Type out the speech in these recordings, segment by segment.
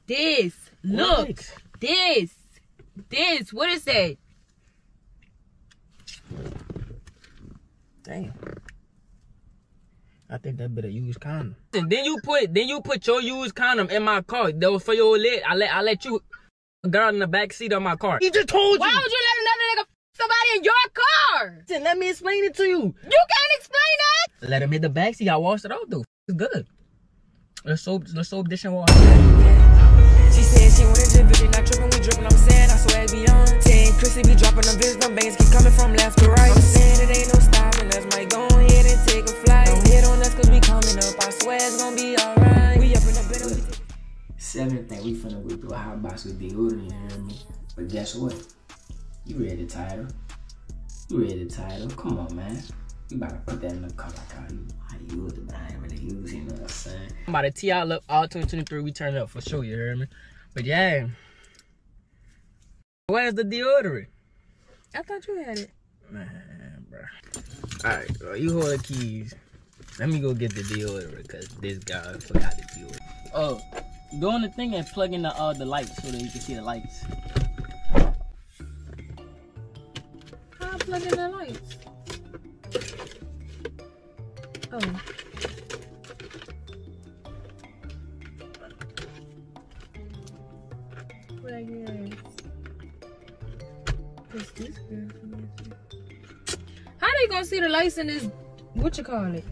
This. Look. What? This. What is that? Damn. I think that better use condom. And then you put your used condom in my car. That was for your leg. I let you girl in the back seat of my car. He just told you. Why would you let another nigga somebody in your car? Listen, let me explain it to you. You can't explain that. Let him hit the back seat. I washed it out though. It's good. Let's soap dish and wash. She said she wanted the vision, not tripping, we dripping, I'm saying, I swear it beyond. Saying Chrissy be dropping them visions, them bangs keep coming from left to right. I'm saying it ain't no stopping us, might go ahead and take a flight. Don't hit on us cause we coming up, I swear it's gonna be alright. We up in the bed. Seventh thing, we finna go through a hot box with deodorant, you hear me? But guess what? You read the title. Come on, man. You about to put that in the car like how you use it, but I ain't really use it, you know what I'm saying? I'm about to tee out all 2023. We turn it up for sure, you hear me? But yeah. Where's the deodorant? I thought you had it. Man, bro. Alright, well, you hold the keys. Let me go get the deodorant because this guy forgot the deodorant. Oh, go on the thing and plug in the lights so that you can see the lights. How I plug in the lights? Oh. What I guess? What's this girl? How they gonna see the lights in this? What you call it?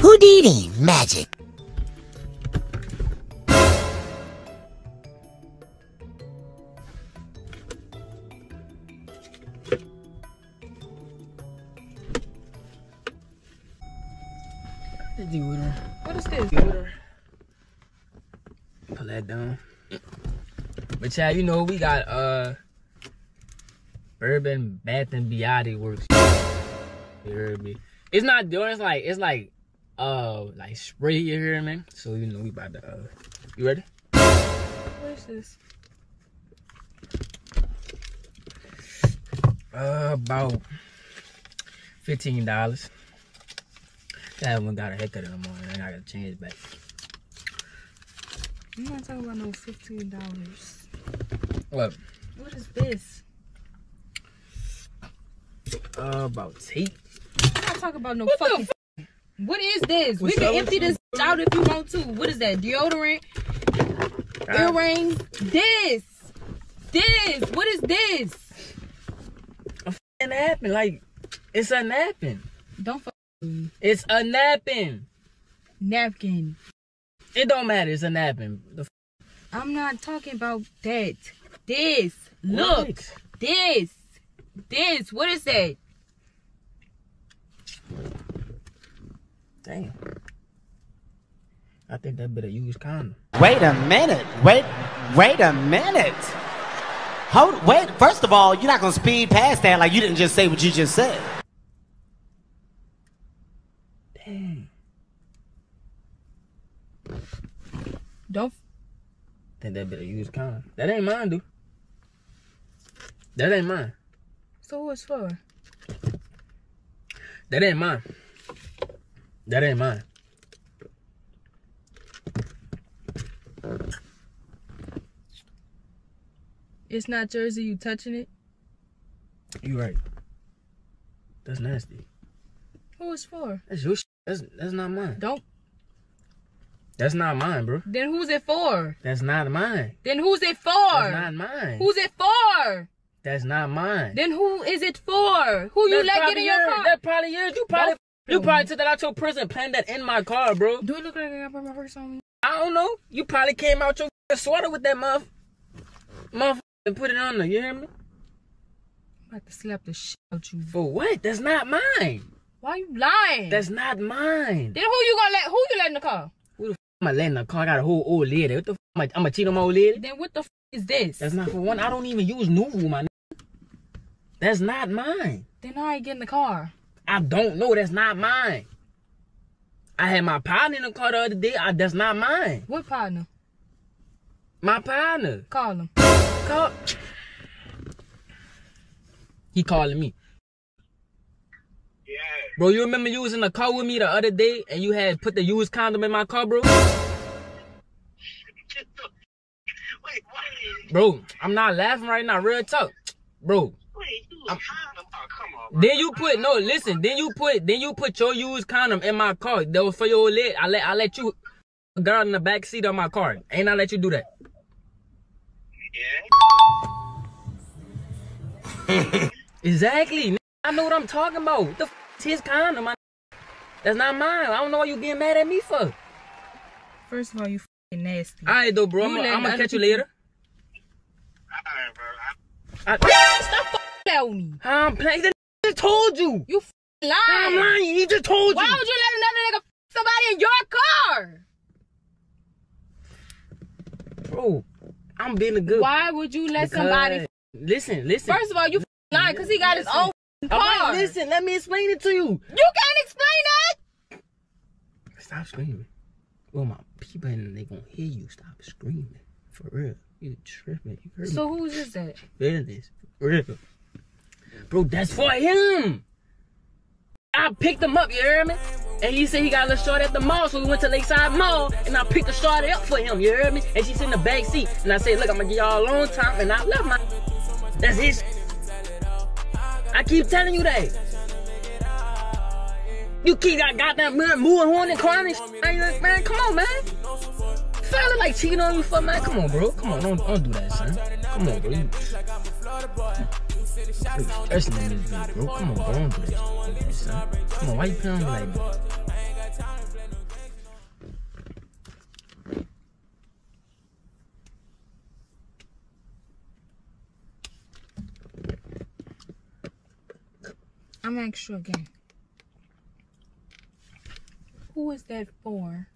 Houdini magic. The deodorant. What is this? Deodorant. Pull that down. But yeah, you know we got Urban Bath and Beyond Works. You heard me? It's not deodorant. It's like spray. You hear me? So you know we about to you ready? What is this? About $15. That one got a haircut in the morning. I gotta change it back. I'm not talking about no $15. What? What is this? About tape. I'm not talking about no What fucking. What is this? What's We can up? empty this out if you want to. What is that? Deodorant, earrings. This. What is this? A napkin, like it's a napkin. Don't fuck with me. It's a napkin. Napkin. It don't matter. It's a napkin. I'm not talking about that. This. Look. What? This. What is that? Damn. I think that better use condom. Wait a minute. Wait a minute. Wait, first of all, you're not gonna speed past that like you didn't just say what you just said. Damn. Don't. Think that better use condom. That ain't mine, dude. That ain't mine. So who it's for? That ain't mine. That ain't mine. It's not yours. Are you touching it? You right. That's nasty. Who it's for? That's your shit. That's not mine. Don't. That's not mine, bro. Then who's it for? That's not mine. Then who's it for? That's not mine. Who's it for? That's not mine. Then who is it for? Who you let get in your car? That's probably yours. You probably took that out your prison and planted that in my car, bro. Do it look like I got my purse on me? I don't know. You probably came out your sweater with that motherfucker and put it on there. You hear me? I'm about to slap the shit out you. For what? That's not mine. Why you lying? That's not mine. Then who you let in the car? Who the f am I letting the car? I got a whole old lady. What the f am I gonna cheat on my old lady? Then what the f is this? That's not for one. I don't even use Nuvu, my nigga. That's not mine. Then how I get in the car? I don't know. That's not mine. I had my partner in the car the other day. That's not mine. What partner? My partner. Call him. Call. He calling me. Yeah. Bro, you remember you was in the car with me the other day and you had put the used condom in my car, bro? Wait, what? Bro, I'm not laughing right now. Real talk. Bro. Wait, you was condom? Oh, come on, bro. Then you put, no, listen. Then you put your used condom in my car. That was for your old leg. I let you, girl, in the back seat of my car. Ain't I let you do that? Yeah. Exactly. I know what I'm talking about. What the f is his condom? That's not mine. I don't know why you getting mad at me for. First of all, you f***ing nasty. Alright though, bro. I'm gonna catch you later. Alright, bro. Stop f***ing with me. I'm playing. He just told you. You f***ing lying. I'm lying. He just told Why you. would you let another nigga f*** somebody in your car? Bro, I'm being a good. Why would you let somebody f***? Listen. First of all, you f***ing lying because he got his own car. Alright, listen. Let me explain it to you. You can't explain that. Stop screaming. Well, my people and they gonna hear you. Stop screaming. For real. You tripping. You heard me. So who's this at? Feel this. For real. Bro, that's for him. I picked him up, you hear me? And he said he got a little shorty at the mall, so we went to Lakeside Mall, and I picked the shorty up for him, you hear me? And she's in the back seat, and I said, look, I'm gonna give y'all a long time, and I left my. That's his. I keep telling you that. You keep got goddamn moving horn and crying and man, come on, man. Fella like cheating on you for, man. Come on, bro. Come on, don't do that, son. Come on, bro. You stressing on this dude, bro. Come on, bro. Don't do that, son. Come on, why you playing me like that? I'm asking you again. Who is that for?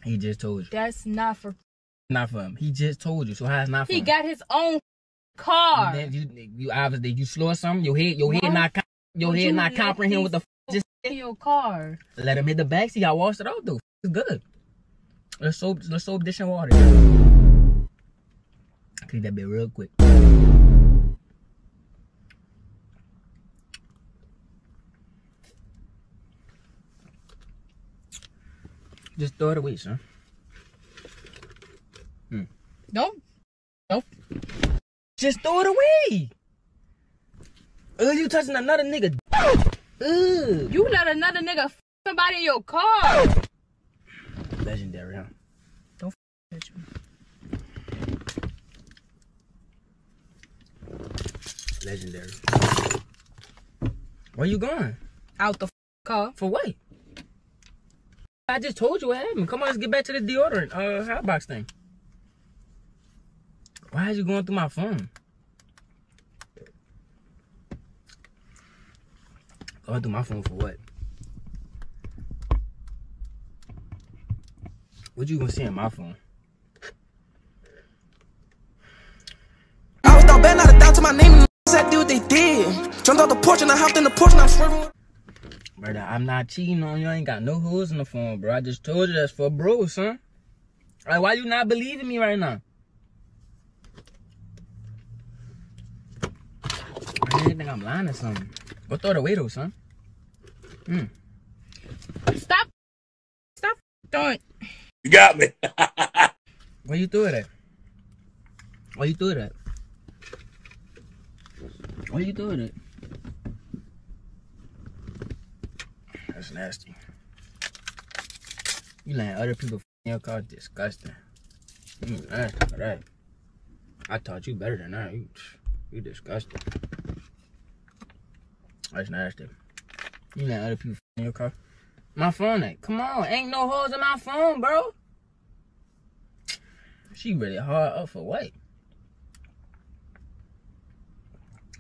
He just told you. That's not for. Not for him. He just told you. So how it's not for him? He got his own car. And then you obviously you slow or something. Your head not comprehend what the f just in your car. Let him hit the backseat. I washed it out though. It's good. Let's soap dish and water. Clean that bit real quick. Just throw it away, son. Don't. Just throw it away. You touching another nigga. You let another nigga f somebody in your car. Legendary, huh? Don't touch me. Legendary. Where you going? Out the car. For what? I just told you what happened. Come on, let's get back to the deodorant hot box thing. Why is you going through my phone? Going through my phone for what? What you gonna see in my phone? I was down bad, not down to my name, and said do what they did. Jumped out the porch and I hopped in the porch and I'm swerving. Brother, I'm not cheating on you. I ain't got no hoes in the phone, bro. I just told you that's for bro, son. Like, why you not believing me right now? I didn't think I'm lying or something. Go throw it away though, son. Stop throwing. You got me. Where you threw it at? Where you threw it at? Where you threw it at? That's nasty. You letting other people f in your car, disgusting. You nasty for that. I taught you better than that. You disgusting. That's nasty. You letting other people f in your car? My phone ain't. Come on, ain't no holes in my phone, bro. She really hard up for what?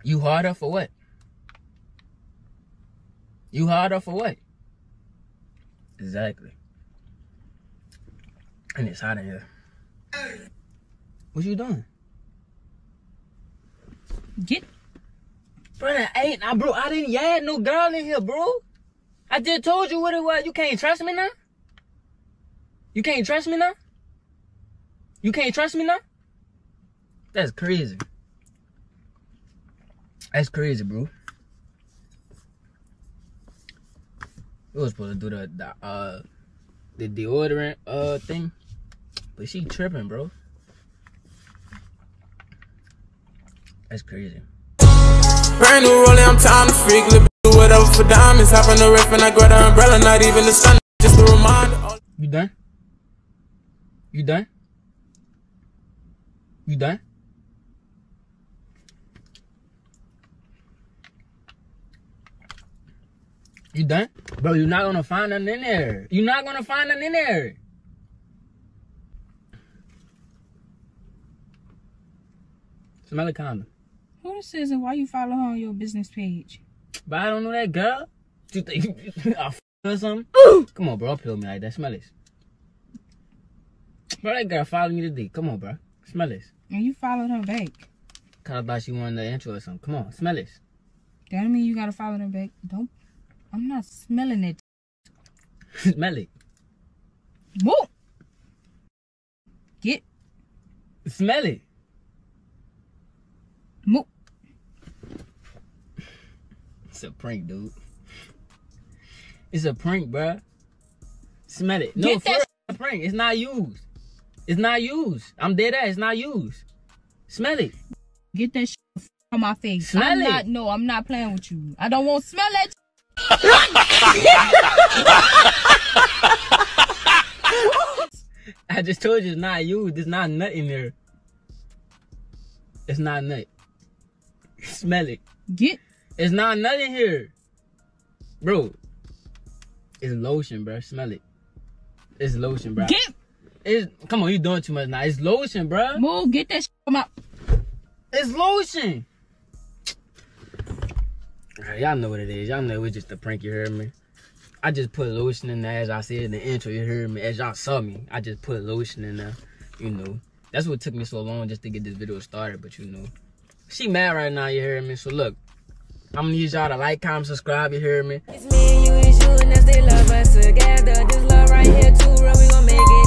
You hard up for what? You hard up for what? Exactly. And it's hot in here. What you doing? Get. Brother, bro, I didn't yab no girl in here, bro. I just told you what it was. You can't trust me now? You can't trust me now? You can't trust me now? That's crazy. That's crazy, bro. We was supposed to do the deodorant thing, but she tripping, bro. That's crazy. Brand new rolling, I'm time to freak. Live do whatever for diamonds. Hop on the roof and I grab the umbrella. Not even the sun, just a reminder. You done? You done? You done? You done? Bro, you're not gonna find nothing in there. You're not gonna find nothing in there. Smell the condom. Who this is and why you follow her on your business page? But I don't know that girl. You think I f or something? Come on, bro. Don't pill me like that. Smell this. Bro, that girl followed me today. Come on, bro. Smell this. And you followed her back. Cause I thought she wanted the intro or something. Come on, smell this. That don't mean you gotta follow her back. Don't. I'm not smelling it. Smell it. Whoa. Get. Smell it. Move. It's a prank, dude. It's a prank, bruh. Smell it. No, Get that it's a prank. It's not used. It's not used. I'm dead ass. It's not used. Smell it. Get that shit from my face. Smell it. No, I'm not playing with you. I don't want to smell that. I just told you it's not used. There's not nut in there. It's not nut. Smell it. Get. It's not nut in here. Bro. It's lotion, bro. Smell it. It's lotion, bro. Get. Come on, you doing too much now. It's lotion, bro. Move. Get that shit from my. It's lotion. Y'all know what it is. Y'all know it's just a prank, you heard me? I just put lotion in there, as I said in the intro, you heard me? As y'all saw me, I just put lotion in there, you know. That's what took me so long just to get this video started, but you know. She mad right now, you heard me? So look, I'm gonna need y'all to like, comment, subscribe, you heard me? It's me and you, and that's they love us together. This love right here too real, we gon' make it.